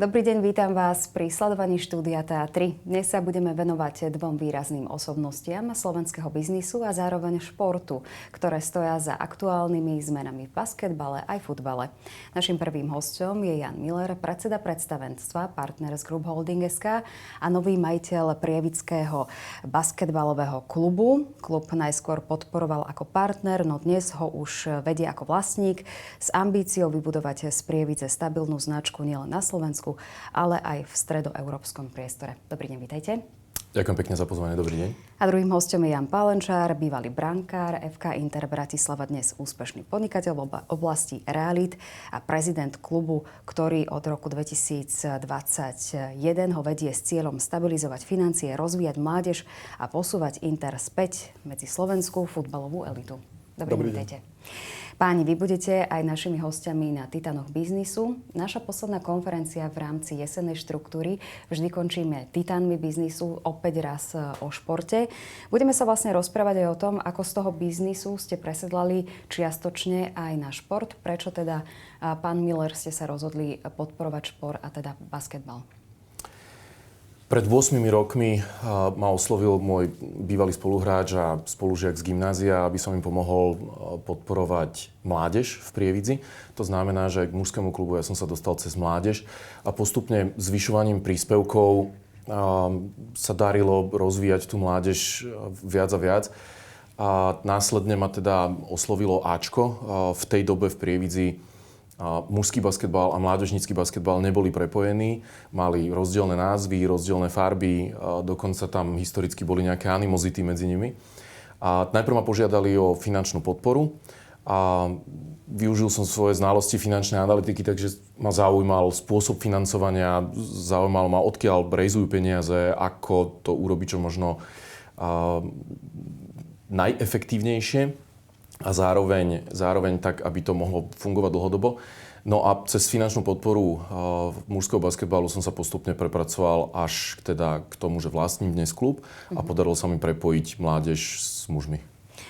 Dobrý deň, vítam vás pri sledovaní štúdia TA3. Dnes sa budeme venovať dvom výrazným osobnostiam slovenského biznisu a zároveň športu, ktoré stoja za aktuálnymi zmenami v basketbale aj futbale. Naším prvým hosťom je Jan Miller, predseda predstavenstva Partners Group Holding SK a nový majiteľ prievidského basketbalového klubu. Klub najskôr podporoval ako partner, no dnes ho už vedie ako vlastník s ambíciou vybudovať z Prievidze stabilnú značku nielen na Slovensku, ale aj v stredoeurópskom priestore. Dobrý deň, vítajte. Ďakujem pekne za pozvanie, dobrý deň. A druhým hosťom je Jan Pálenčár, bývalý brankár, FK Inter Bratislava, dnes úspešný podnikateľ v oblasti realít a prezident klubu, ktorý od roku 2021 ho vedie s cieľom stabilizovať financie, rozvíjať mládež a posúvať Inter späť medzi slovenskú futbalovú elitu. Dobrý deň, vítajte. Páni, vy budete aj našimi hostiami na Titanoch biznisu. Naša posledná konferencia v rámci jesennej štruktúry vždy končíme Titanmi biznisu, opäť raz o športe. Budeme sa vlastne rozprávať aj o tom, ako z toho biznisu ste presedlali čiastočne aj na šport. Prečo teda, pán Miller, ste sa rozhodli podporovať šport a teda basketbal? Pred 8 rokmi ma oslovil môj bývalý spoluhráč a spolužiak z gymnázia, aby som im pomohol podporovať mládež v Prievidzi. To znamená, že k mužskému klubu ja som sa dostal cez mládež a postupne zvyšovaním príspevkov sa darilo rozvíjať tú mládež viac a viac. A následne ma teda oslovilo Ačko. V tej dobe v Prievidzi mužský basketbal a mládežnícky basketbal neboli prepojení, mali rozdielne názvy, rozdielne farby, dokonca tam historicky boli nejaké animozity medzi nimi. A najprv ma požiadali o finančnú podporu a využil som svoje znalosti finančnej analytiky, takže ma zaujímal spôsob financovania, zaujímalo ma, odkiaľ rejzujú peniaze, ako to urobiť čo možno najefektívnejšie. A zároveň tak, aby to mohlo fungovať dlhodobo. No a cez finančnú podporu mužského basketbalu som sa postupne prepracoval až k tomu, že vlastním dnes klub a podarilo sa mi prepojiť mládež s mužmi.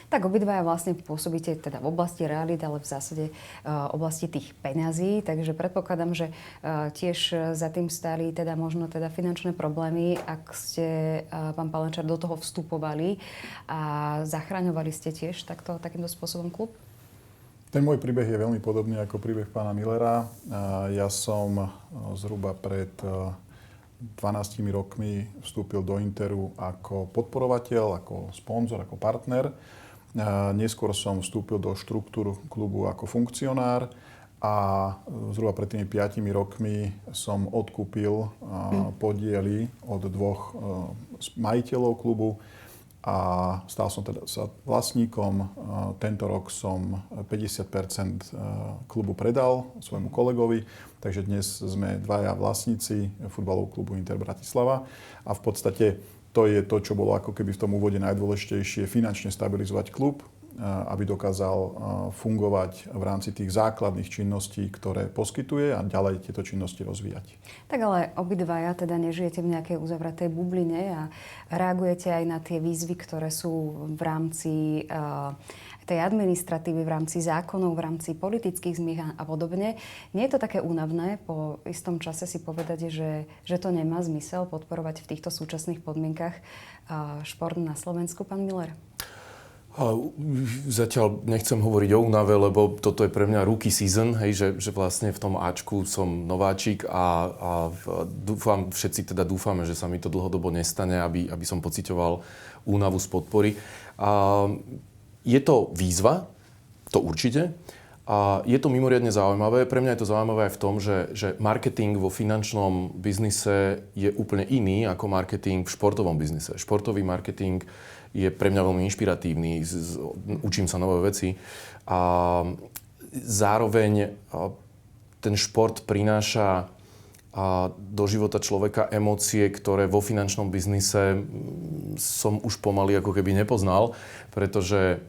Tak obidvaja vlastne pôsobíte teda v oblasti realít, ale v zásade oblasti tých peňazí, takže predpokladám, že tiež za tým stáli teda možno teda finančné problémy, ak ste, pán Pálenčár, do toho vstupovali a zachraňovali ste tiež takýmto spôsobom klub? Ten môj príbeh je veľmi podobný ako príbeh pána Millera. Ja som zhruba pred 12 rokmi vstúpil do Interu ako podporovateľ, ako sponzor, ako partner. Neskôr som vstúpil do štruktúr klubu ako funkcionár a zhruba pred tými 5 rokmi som odkúpil podiely od dvoch majiteľov klubu a stal som teda sa vlastníkom. Tento rok som 50% klubu predal svojmu kolegovi, takže dnes sme dvaja vlastníci futbalového klubu Inter Bratislava a v podstate to je to, čo bolo ako keby v tom úvode najdôležitejšie, finančne stabilizovať klub, aby dokázal fungovať v rámci tých základných činností, ktoré poskytuje a ďalej tieto činnosti rozvíjať. Tak ale obidvaja teda nežijete v nejakej uzavretej bubline a reagujete aj na tie výzvy, ktoré sú v rámci tej administratívy, v rámci zákonov, v rámci politických zmien a podobne. Nie je to také únavné po istom čase si povedať, že to nemá zmysel podporovať v týchto súčasných podmienkach šport na Slovensku, pán Miller? Zatiaľ nechcem hovoriť o únave, lebo toto je pre mňa rookie season, hej, že vlastne v tom Ačku som nováčik a všetci teda dúfame, že sa mi to dlhodobo nestane, aby som pociťoval únavu z podpory. Je to výzva, to určite. A je to mimoriadne zaujímavé. Pre mňa je to zaujímavé aj v tom, že marketing vo finančnom biznise je úplne iný ako marketing v športovom biznise. Športový marketing je pre mňa veľmi inšpiratívny, učím sa nové veci a zároveň ten šport prináša do života človeka emócie, ktoré vo finančnom biznise som už pomaly ako keby nepoznal, pretože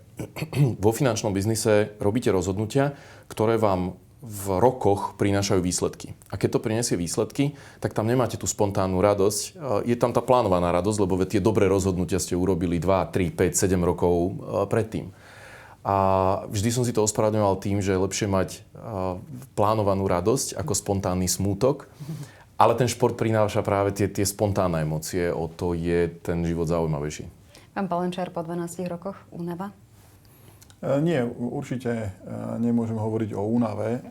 vo finančnom biznise robíte rozhodnutia, ktoré vám v rokoch prinášajú výsledky. A keď to prinesie výsledky, tak tam nemáte tú spontánnu radosť. Je tam tá plánovaná radosť, lebo tie dobré rozhodnutia ste urobili 2, 3, 5, 7 rokov predtým. A vždy som si to ospravedlňoval tým, že je lepšie mať plánovanú radosť ako spontánny smútok. Ale ten šport prináša práve tie spontánne emócie, o to je ten život zaujímavejší. Pán Palenčár, po 12 rokoch únava? Nie, určite nemôžem hovoriť o únave,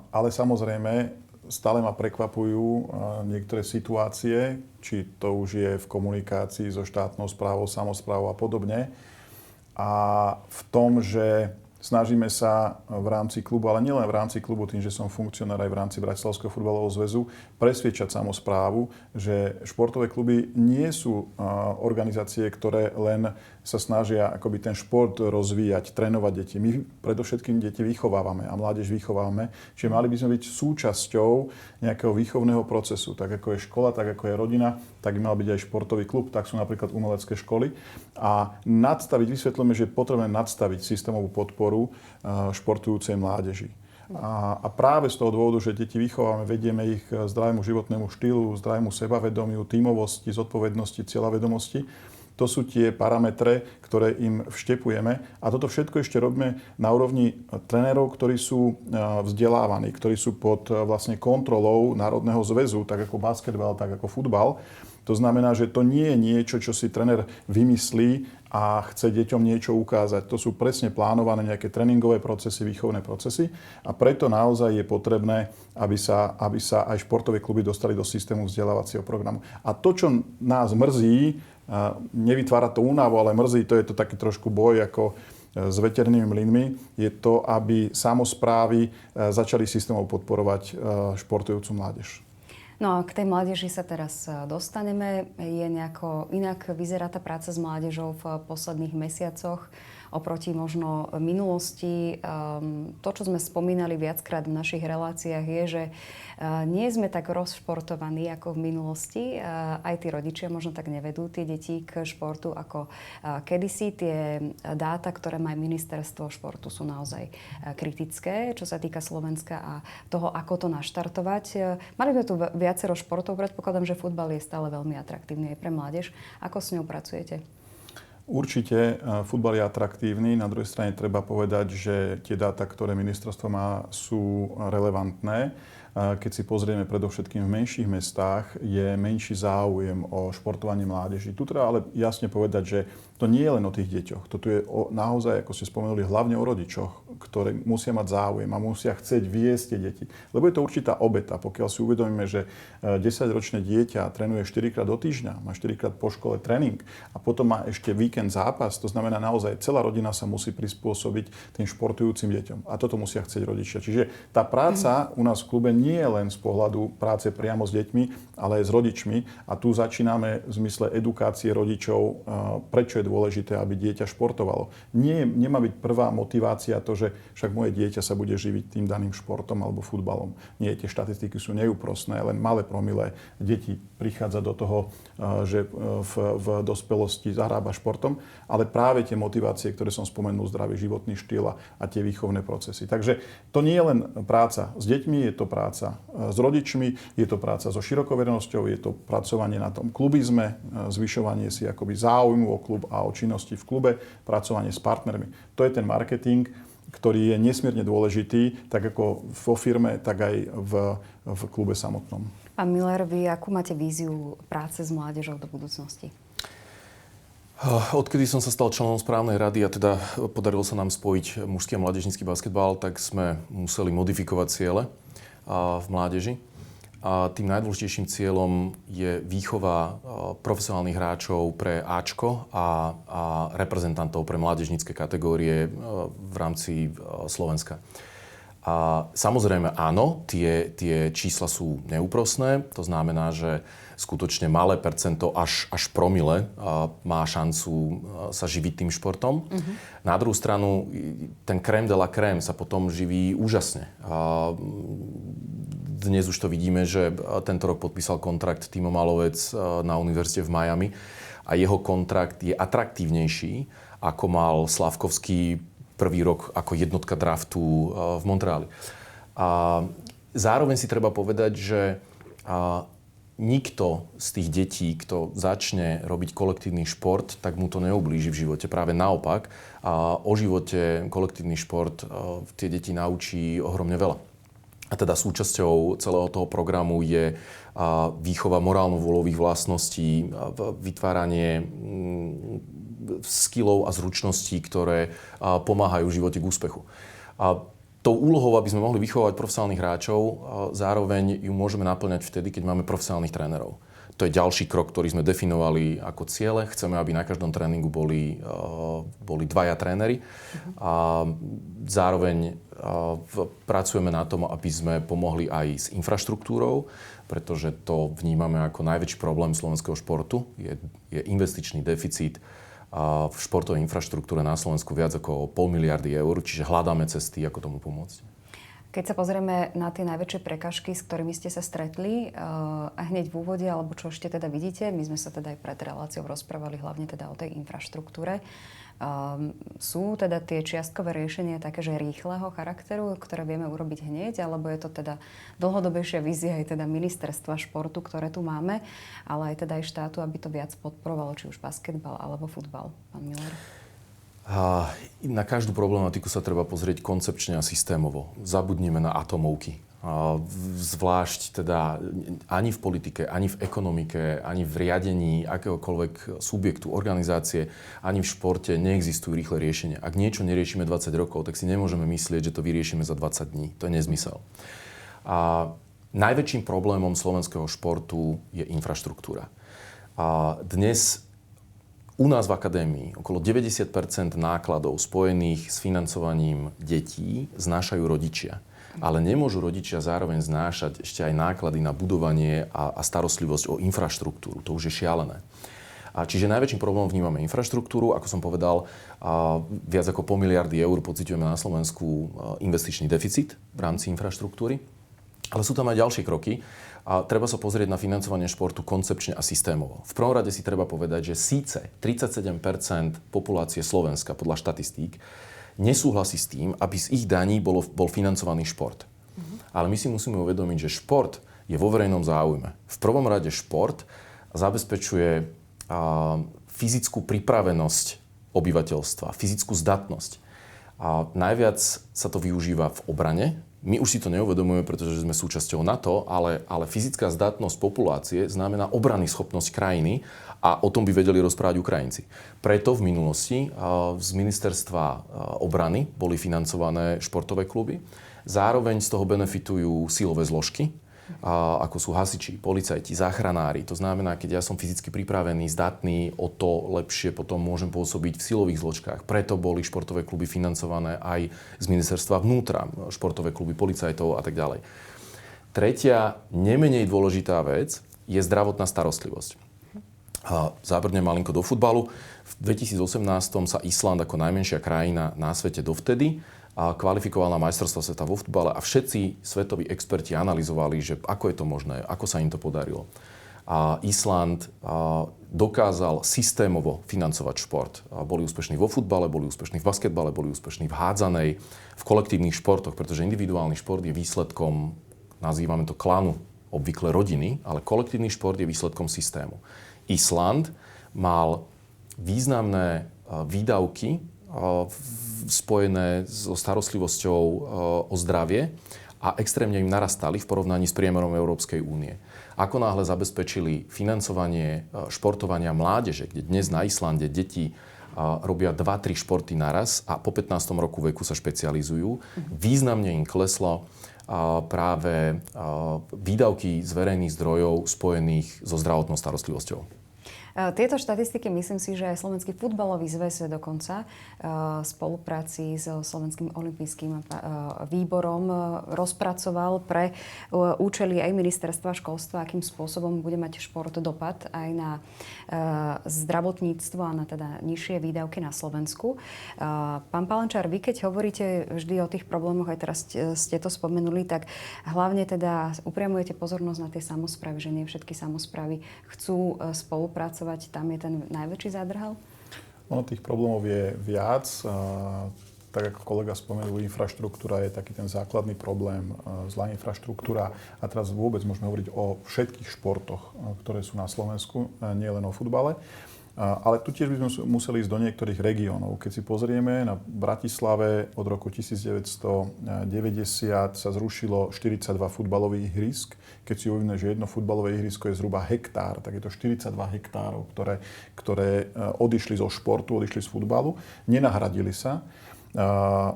ale samozrejme stále ma prekvapujú niektoré situácie, či to už je v komunikácii so štátnou správou, samosprávou a podobne. A v tom, že snažíme sa v rámci klubu, ale nielen v rámci klubu, tým, že som funkcionár aj v rámci Bratislavského futbalového zväzu, presviedčať samosprávu, že športové kluby nie sú organizácie, ktoré len sa snažia akoby ten šport rozvíjať, trénovať deti. My predovšetkým deti vychovávame a mládež vychovávame, čiže mali by sme byť súčasťou nejakého výchovného procesu. Tak ako je škola, tak ako je rodina, tak by mal byť aj športový klub, tak sú napríklad umelecké školy. A vysvetlíme, že je potrebné nadstaviť systémovú podporu športujúcej mládeži. A práve z toho dôvodu, že deti vychovávame, vedieme ich k zdravému životnému štýlu, zdravému sebavedomiu, tímovosti, zodpovednosti, cieľavedomosti. To sú tie parametre, ktoré im vštepujeme. A toto všetko ešte robíme na úrovni trénerov, ktorí sú vzdelávaní, ktorí sú pod vlastne kontrolou Národného zväzu, tak ako basketbal, tak ako futbal. To znamená, že to nie je niečo, čo si tréner vymyslí a chce deťom niečo ukázať. To sú presne plánované nejaké tréningové procesy, výchovné procesy a preto naozaj je potrebné, aby sa aj športové kluby dostali do systému vzdelávacieho programu. A to, čo nás mrzí, nevytvára to únavu, ale mrzí, to je to taký trošku boj ako s veternými mlynmi, je to, aby samosprávy začali systémov podporovať športujúcu mládež. No a k tej mládeži sa teraz dostaneme. Inak vyzerá tá práca s mládežou v posledných mesiacoch oproti možno minulosti. To, čo sme spomínali viackrát v našich reláciách, je, že nie sme tak rozšportovaní ako v minulosti. Aj tí rodičia možno tak nevedú tie deti k športu ako kedysi. Tie dáta, ktoré má ministerstvo športu, sú naozaj kritické, čo sa týka Slovenska a toho, ako to naštartovať. Mali sme tu viacero športov. Predpokladám, že futbal je stále veľmi atraktívny aj pre mládež. Ako s ňou pracujete? Určite futbal je atraktívny. Na druhej strane treba povedať, že tie dáta, ktoré ministerstvo má, sú relevantné. Keď si pozrieme predovšetkým v menších mestách, je menší záujem o športovanie mládeži. Tu treba ale jasne povedať, že to nie je len o tých deťoch. Toto je naozaj, ako ste spomenuli, hlavne o rodičoch, ktorí musia mať záujem a musia chcieť viesť tie deti. Lebo je to určitá obeta. Pokiaľ si uvedomíme, že 10-ročné dieťa trénuje 4-krát do týždňa, má 4-krát po škole tréning a potom má ešte víkend zápas, to znamená naozaj celá rodina sa musí prispôsobiť tým športujúcim deťom. A toto musia chcieť rodičia. Čiže tá práca u nás v klube nie je len z pohľadu práce priamo s deťmi, ale aj s rodičmi. A tu začíname v zmysle edukácie rodičov, prečo je dôležité, aby dieťa športovalo. Nemá byť prvá motivácia to, že však moje dieťa sa bude živiť tým daným športom alebo futbalom. Nie, tie štatistiky sú neúprosné, len malé promile detí prichádza do toho, že v dospelosti zahrába športom, ale práve tie motivácie, ktoré som spomenul, zdravý životný štýl a tie výchovné procesy. Takže to nie je len práca s deťmi, je to práca s rodičmi, je to práca so širokou verejnosťou, je to pracovanie na tom klubizme, zvyšovanie si akoby záujmu o klub a o činnosti v klube, pracovanie s partnermi. To je ten marketing, ktorý je nesmierne dôležitý, tak ako vo firme, tak aj v klube samotnom. Pán Miller, vy akú máte víziu práce s mládežou do budúcnosti? Odkedy som sa stal členom správnej rady a teda podarilo sa nám spojiť mužský a mládežnícky basketbal, tak sme museli modifikovať ciele v mládeži. A tým najdôležitejším cieľom je výchova profesionálnych hráčov pre Ačko a reprezentantov pre mládežnícke kategórie v rámci Slovenska. A samozrejme áno, tie čísla sú neúprosné. To znamená, že skutočne malé percento až promile má šancu sa živiť tým športom. Na druhú stranu, ten crème de la crème sa potom živí úžasne. Dnes už to vidíme, že tento rok podpísal kontrakt Timo Malovec na univerzite v Miami a jeho kontrakt je atraktívnejší, ako mal Slavkovský prvý rok ako jednotka draftu v Montreali. A zároveň si treba povedať, že nikto z tých detí, kto začne robiť kolektívny šport, tak mu to neublíži v živote. Práve naopak, o živote kolektívny šport tie deti naučí ohromne veľa. A teda súčasťou celého toho programu je výchova morálno-vôľových vlastností, vytváranie skillov a zručností, ktoré pomáhajú v živote k úspechu. A tou úlohou, aby sme mohli vychovať profesionálnych hráčov, zároveň ju môžeme naplňať vtedy, keď máme profesionálnych trénerov. To je ďalší krok, ktorý sme definovali ako ciele. Chceme, aby na každom tréningu boli dvaja tréneri. A zároveň pracujeme na tom, aby sme pomohli aj s infraštruktúrou, pretože to vnímame ako najväčší problém slovenského športu. Je investičný deficit v športovej infraštruktúre na Slovensku viac ako 500 miliardy eur, čiže hľadáme cesty, ako tomu pomôcť. Keď sa pozrieme na tie najväčšie prekažky, s ktorými ste sa stretli, a hneď v úvode, alebo čo ešte teda vidíte, my sme sa teda aj pred reláciou rozprávali hlavne teda o tej infraštruktúre. Sú teda tie čiastkové riešenia také, že rýchleho charakteru, ktoré vieme urobiť hneď, alebo je to teda dlhodobejšia vízia aj teda ministerstva športu, ktoré tu máme, ale aj teda aj štátu, aby to viac podporovalo, či už basketbal alebo futbal, pán Miller? Na každú problematiku sa treba pozrieť koncepčne a systémovo. Zabudnime na atomovky. Zvlášť teda ani v politike, ani v ekonomike, ani v riadení akéhokoľvek subjektu, organizácie, ani v športe neexistujú rýchle riešenia. Ak niečo neriešime 20 rokov, tak si nemôžeme myslieť, že to vyriešime za 20 dní. To je nezmysel. Najväčším problémom slovenského športu je infraštruktúra. Dnes u nás v akadémii okolo 90% nákladov spojených s financovaním detí znášajú rodičia. Ale nemôžu rodičia zároveň znášať ešte aj náklady na budovanie a starostlivosť o infraštruktúru. To už je šialené. Čiže najväčším problémom vnímame infraštruktúru. Ako som povedal, viac ako 500 miliardy eur pociťujeme na Slovensku investičný deficit v rámci infraštruktúry. Ale sú tam aj ďalšie kroky. A treba sa pozrieť na financovanie športu koncepčne a systémovo. V prvom rade si treba povedať, že síce 37% populácie Slovenska podľa štatistík nesúhlasí s tým, aby z ich daní bol financovaný šport. Ale my si musíme uvedomiť, že šport je vo verejnom záujme. V prvom rade šport zabezpečuje fyzickú pripravenosť obyvateľstva, fyzickú zdatnosť. A najviac sa to využíva v obrane. My už si to neuvedomujeme, pretože sme súčasťou NATO, ale fyzická zdatnosť populácie znamená obranyschopnosť krajiny a o tom by vedeli rozprávať Ukrajinci. Preto v minulosti z ministerstva obrany boli financované športové kluby. Zároveň z toho benefitujú silové zložky, ako sú hasiči, policajti, záchranári. To znamená, keď ja som fyzicky pripravený, zdatný, o to lepšie potom môžem pôsobiť v silových zložkách. Preto boli športové kluby financované aj z ministerstva vnútra, športové kluby policajtov a tak ďalej. Tretia, nemenej dôležitá vec je zdravotná starostlivosť. Zábrnem malinko do futbalu. V 2018 sa Island ako najmenšia krajina na svete dovtedy kvalifikoval na majstrovstvá sveta vo futbale a všetci svetoví experti analyzovali, že ako je to možné, ako sa im to podarilo. Island dokázal systémovo financovať šport. Boli úspešní vo futbale, boli úspešní v basketbale, boli úspešní v hádzanej, v kolektívnych športoch, pretože individuálny šport je výsledkom, nazývame to klanu, obvykle rodiny, ale kolektívny šport je výsledkom systému. Island mal významné výdavky spojené so starostlivosťou o zdravie a extrémne im narastali v porovnaní s priemerom Európskej únie. Ako náhle zabezpečili financovanie športovania mládeže, kde dnes na Islande deti robia 2-3 športy naraz a po 15. roku veku sa špecializujú, významne im kleslo práve výdavky z verejných zdrojov spojených so zdravotnou starostlivosťou. Tieto štatistiky, myslím si, že aj Slovenský futbalový zväz dokonca v spolupráci s Slovenským olympijským výborom rozpracoval pre účely aj ministerstva školstva, akým spôsobom bude mať šport dopad aj na zdravotníctvo a na teda nižšie výdavky na Slovensku. Pán Palenčár, vy keď hovoríte vždy o tých problémoch, aj teraz ste to spomenuli, tak hlavne teda upriamujete pozornosť na tie samosprávy, že nie všetky samosprávy chcú spolupracovať. Tam je ten najväčší zádrhel? Ono tých problémov je viac. Tak ako kolega spomenul, infraštruktúra je taký ten základný problém, zlá infraštruktúra. A teraz vôbec môžeme hovoriť o všetkých športoch, ktoré sú na Slovensku, nie len o futbale. Ale tu tiež by sme museli ísť do niektorých regiónov. Keď si pozrieme, na Bratislave od roku 1990 sa zrušilo 42 futbalových ihrisk. Keď si uvedomíme, že jedno futbalové ihrisko je zhruba hektár, tak je to 42 hektárov, ktoré odišli zo športu, odišli z futbalu, nenahradili sa. V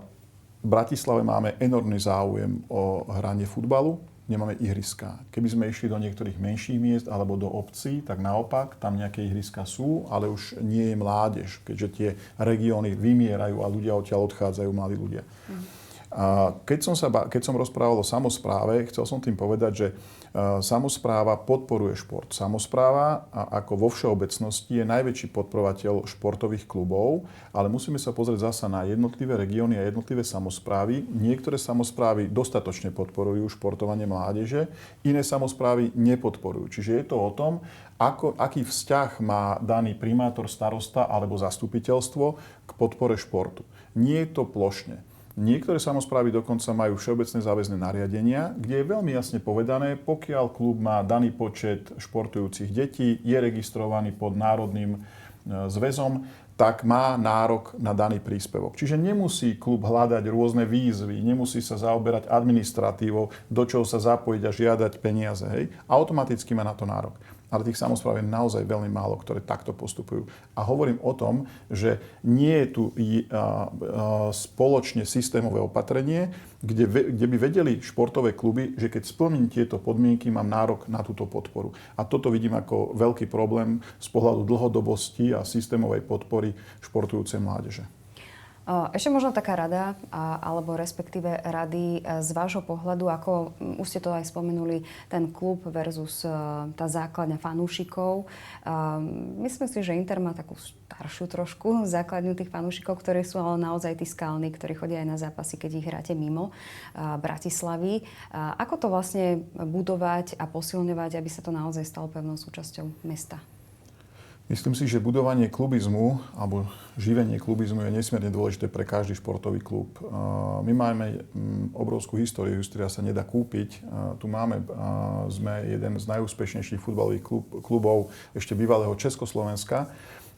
Bratislave máme enormný záujem o hranie futbalu. Nemáme ihriská. Keby sme išli do niektorých menších miest alebo do obcí, tak naopak, tam nejaké ihriská sú, ale už nie je mládež, keďže tie regióny vymierajú a ľudia odtiaľ odchádzajú, mladí ľudia. A keď som rozprával o samospráve, chcel som tým povedať, že samospráva podporuje šport. Samospráva, ako vo všeobecnosti, je najväčší podporovateľ športových klubov, ale musíme sa pozrieť zasa na jednotlivé regióny a jednotlivé samosprávy. Niektoré samosprávy dostatočne podporujú športovanie mládeže, iné samosprávy nepodporujú. Čiže je to o tom, aký vzťah má daný primátor, starosta alebo zastupiteľstvo k podpore športu. Nie je to plošne. Niektoré samosprávy dokonca majú všeobecné záväzné nariadenia, kde je veľmi jasne povedané, pokiaľ klub má daný počet športujúcich detí, je registrovaný pod národným zväzom, tak má nárok na daný príspevok. Čiže nemusí klub hľadať rôzne výzvy, nemusí sa zaoberať administratívou, do čoho sa zapojiť a žiadať peniaze. Hej? Automaticky má na to nárok. Ale tých samospráv je naozaj veľmi málo, ktoré takto postupujú. A hovorím o tom, že nie je tu spoločne systémové opatrenie, kde by vedeli športové kluby, že keď splním tieto podmienky, mám nárok na túto podporu. A toto vidím ako veľký problém z pohľadu dlhodobosti a systémovej podpory športujúcej mládeže. Ešte možno taká rada, alebo respektíve rady z vášho pohľadu, ako už ste to aj spomenuli, ten klub versus tá základňa fanúšikov. Myslím si, že Inter má takú staršiu trošku základňu tých fanúšikov, ktorí sú ale naozaj tí skalní, ktorí chodia aj na zápasy, keď ich hráte mimo Bratislavy. Ako to vlastne budovať a posilňovať, aby sa to naozaj stalo pevnou súčasťou mesta? Myslím si, že budovanie klubizmu alebo živenie klubizmu je nesmierne dôležité pre každý športový klub. My máme obrovskú históriu, ktorá sa nedá kúpiť. Tu sme jeden z najúspešnejších futbalových klubov ešte bývalého Československa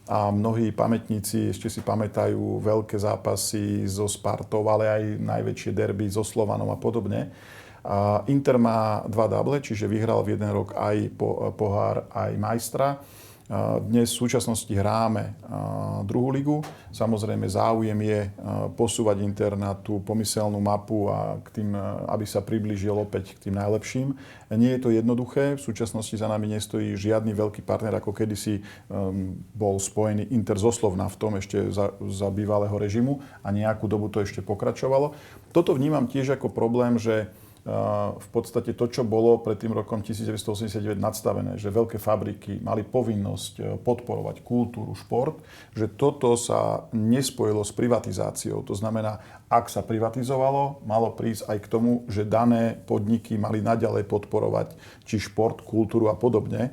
a mnohí pamätníci ešte si pamätajú veľké zápasy so Spartou, ale aj najväčšie derby so Slovanom a podobne. Inter má 2 double, čiže vyhral v jeden rok aj pohár, aj majstra. Dnes v súčasnosti hráme druhú ligu. Samozrejme záujem je posúvať Inter na tú pomyselnú mapu a k tým, aby sa priblížil opäť k tým najlepším. Nie je to jednoduché. V súčasnosti za nami nestojí žiadny veľký partner, ako kedysi bol spojený Inter so Slovnaftom ešte za bývalého režimu a nejakú dobu to ešte pokračovalo. Toto vnímam tiež ako problém, že v podstate to, čo bolo pred tým rokom 1989 nadstavené, že veľké fabriky mali povinnosť podporovať kultúru, šport, že toto sa nespojilo s privatizáciou. To znamená, ak sa privatizovalo, malo prísť aj k tomu, že dané podniky mali naďalej podporovať či šport, kultúru a podobne.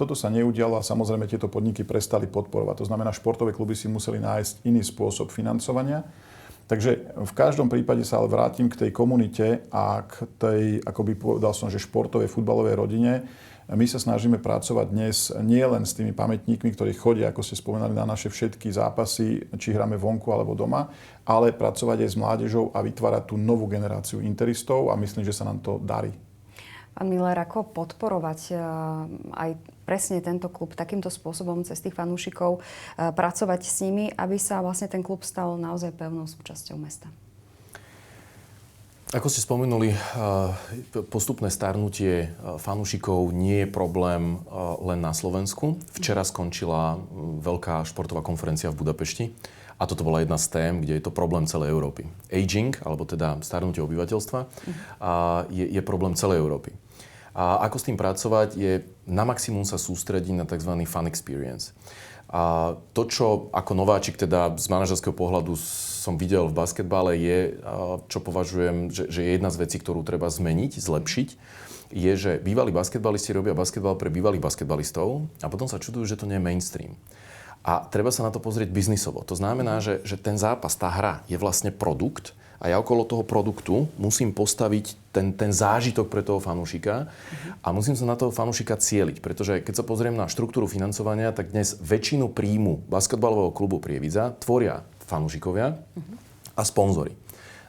Toto sa neudialo a samozrejme tieto podniky prestali podporovať. To znamená, športové kluby si museli nájsť iný spôsob financovania. Takže v každom prípade sa ale vrátim k tej komunite a k tej, ako by povedal som, že športovej, futbalovej rodine. My sa snažíme pracovať dnes nie len s tými pamätníkmi, ktorí chodia, ako ste spomenali, na naše všetky zápasy, či hráme vonku alebo doma, ale pracovať aj s mládežou a vytvárať tú novú generáciu interistov a myslím, že sa nám to darí. Pán Miller, ako podporovať aj presne tento klub takýmto spôsobom cez tých fanúšikov, pracovať s nimi, aby sa vlastne ten klub stal naozaj pevnou súčasťou mesta? Ako ste spomenuli, postupné starnutie fanúšikov nie je problém len na Slovensku. Včera skončila veľká športová konferencia v Budapešti. A toto bola jedna z tém, kde je to problém celej Európy. Aging, alebo teda starnutie obyvateľstva, je problém celej Európy. A ako s tým pracovať, je na maximum sa sústrediť na tzv. Fun experience. A to, čo ako nováčik, teda z manažerského pohľadu som videl v basketbale, je, čo považujem, že je jedna z vecí, ktorú treba zmeniť, zlepšiť, je, že bývalí basketbalisti robia basketbal pre bývalých basketbalistov a potom sa čudujú, že to nie je mainstream. A treba sa na to pozrieť biznisovo. To znamená, že ten zápas, tá hra je vlastne produkt a a ja okolo toho produktu musím postaviť ten zážitok pre toho fanúšika a musím sa na toho fanúšika cieliť. Pretože keď sa pozriem na štruktúru financovania, tak dnes väčšinu príjmu basketbalového klubu Prievidza tvoria fanúšikovia a sponzori.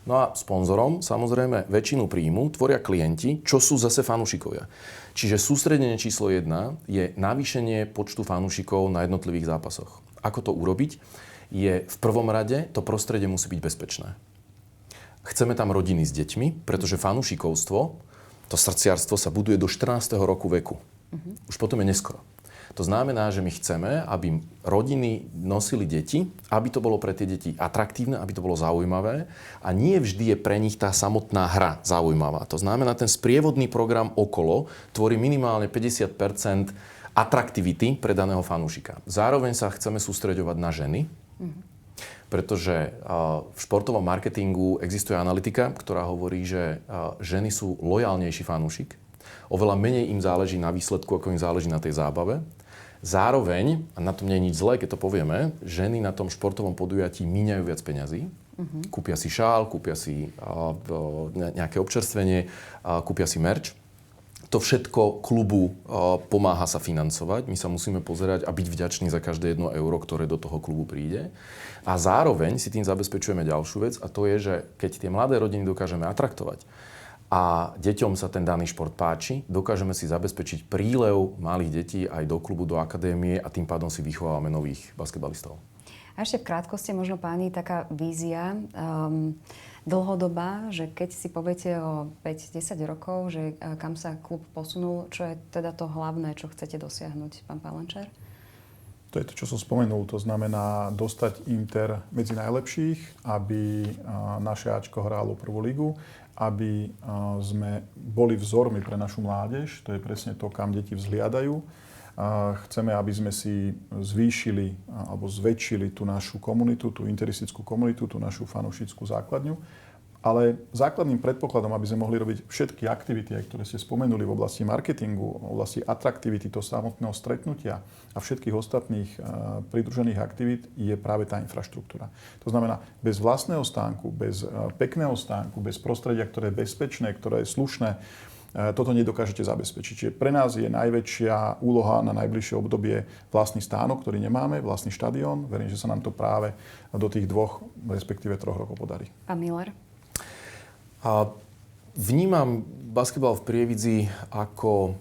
No a sponzorom, samozrejme, väčšinu príjmu tvoria klienti, čo sú zase fanúšikovia. Čiže sústredenie číslo 1 je navýšenie počtu fanúšikov na jednotlivých zápasoch. Ako to urobiť? Je v prvom rade, to prostredie musí byť bezpečné. Chceme tam rodiny s deťmi, pretože fanúšikovstvo, to srdciarstvo sa buduje do 14. roku veku. Už potom je neskoro. To znamená, že my chceme, aby rodiny nosili deti, aby to bolo pre tie deti atraktívne, aby to bolo zaujímavé a nie vždy je pre nich tá samotná hra zaujímavá. To znamená, ten sprievodný program okolo tvorí minimálne 50% atraktivity pre daného fanúšika. Zároveň sa chceme sústreďovať na ženy, pretože v športovom marketingu existuje analytika, ktorá hovorí, že ženy sú lojálnejší fanúšik. Oveľa menej im záleží na výsledku, ako im záleží na tej zábave. Zároveň, a na tom nie je nič zlé, keď to povieme, ženy na tom športovom podujatí míňajú viac peňazí. Kúpia si šál, kúpia si nejaké občerstvenie, kúpia si merch. To všetko klubu pomáha sa financovať. My sa musíme pozerať a byť vďační za každé 1 euro, ktoré do toho klubu príde. A zároveň si tým zabezpečujeme ďalšiu vec a to je, že keď tie mladé rodiny dokážeme atraktovať a deťom sa ten daný šport páči, dokážeme si zabezpečiť prílev malých detí aj do klubu, do akadémie a tým pádom si vychovávame nových basketbalistov. A ešte v krátkosti možno páni taká vízia dlhodobá, že keď si poviete o 5-10 rokov, že kam sa klub posunul, čo je teda to hlavné, čo chcete dosiahnuť, pán Palančár? To je to, čo som spomenul. To znamená dostať Inter medzi najlepších, aby naše Ačko hrálo prvú ligu, aby sme boli vzormi pre našu mládež. To je presne to, kam deti vzhliadajú. Chceme, aby sme si zvýšili alebo zväčšili tú našu komunitu, tú interistickú komunitu, tú našu fanúšickú základňu. Ale základným predpokladom, aby sme mohli robiť všetky aktivity, ktoré ste spomenuli v oblasti marketingu, v oblasti atraktivity, toho samotného stretnutia a všetkých ostatných pridružených aktivít, je práve tá infraštruktúra. To znamená, bez vlastného stánku, bez pekného stánku, bez prostredia, ktoré je bezpečné, ktoré je slušné, toto nedokážete zabezpečiť. Čiže pre nás je najväčšia úloha na najbližšie obdobie vlastný stánok, ktorý nemáme, vlastný štadión. Verím, že sa nám to práve do tých 2, respektíve 3 rokov podarí. Pán Miller? A vnímam basketbal v Prievidzi ako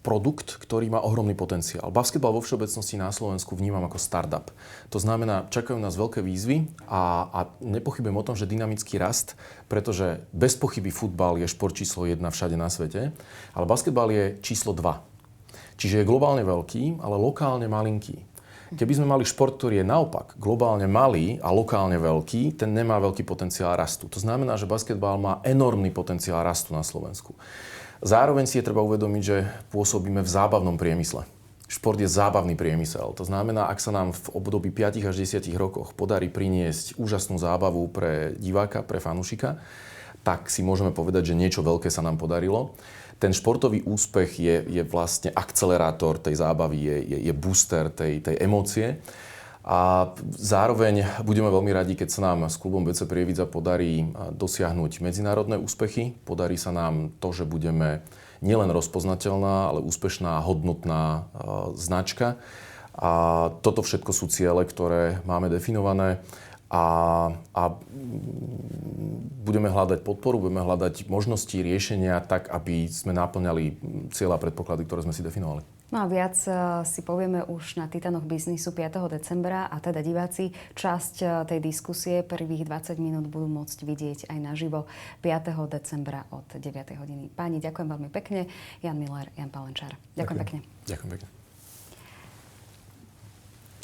produkt, ktorý má ohromný potenciál. Basketbal vo všeobecnosti na Slovensku vnímam ako startup. To znamená, čakajú nás veľké výzvy a nepochybujem o tom, že dynamický rast, pretože bez pochyby futbal je šport číslo 1 všade na svete, ale basketbal je číslo 2. Čiže je globálne veľký, ale lokálne malinký. Keby sme mali šport, ktorý je naopak globálne malý a lokálne veľký, ten nemá veľký potenciál rastu. To znamená, že basketbal má enormný potenciál rastu na Slovensku. Zároveň si je treba uvedomiť, že pôsobíme v zábavnom priemysle. Šport je zábavný priemysel. To znamená, ak sa nám v období 5 až 10 rokoch podarí priniesť úžasnú zábavu pre diváka, pre fanúšika, tak si môžeme povedať, že niečo veľké sa nám podarilo. Ten športový úspech je vlastne akcelerátor tej zábavy, je booster tej emócie. A zároveň budeme veľmi radi, keď sa nám s klubom BC Prievidza podarí dosiahnuť medzinárodné úspechy. Podarí sa nám to, že budeme nielen rozpoznateľná, ale úspešná, hodnotná značka. A toto všetko sú ciele, ktoré máme definované. A budeme hľadať podporu, budeme hľadať možnosti riešenia tak, aby sme naplňali cieľa a predpoklady, ktoré sme si definovali. No a viac si povieme už na Titanoch biznisu 5. decembra a teda diváci časť tej diskusie prvých 20 minút budú môcť vidieť aj naživo 5. decembra od 9. hodiny. Páni, ďakujem veľmi pekne. Jan Miller, Jan Palančár. Ďakujem pekne. Ďakujem pekne.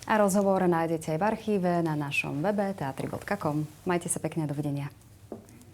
A rozhovor nájdete aj v archíve na našom webe teatry.com. Majte sa pekne, dovidenia.